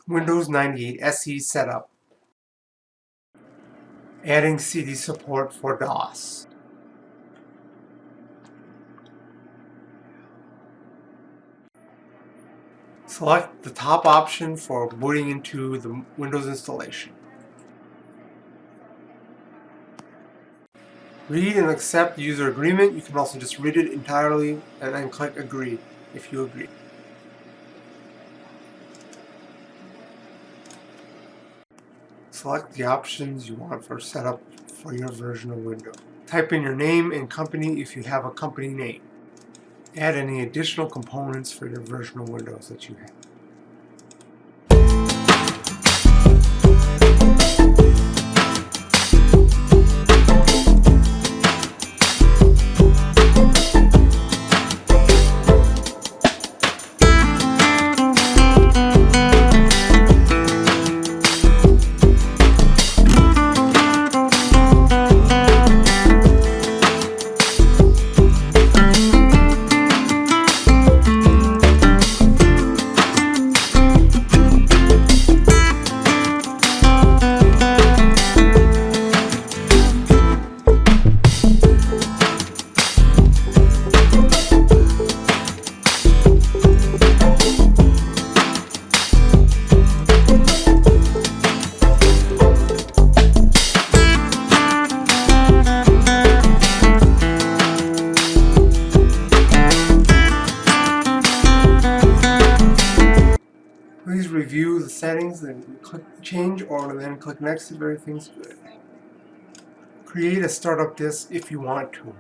Windows 98 SE setup. Adding CD support for DOS. Select the top option for booting into the Windows installation. Read and accept the user agreement. You can also just read it entirely and then click agree if you agree. Select the options you want for setup for your version of Windows. Type in your name and company if you have a company name. Add any additional components for your version of Windows that you have. Please review the settings and click change or then click next if everything's good. Create a startup disk if you want to.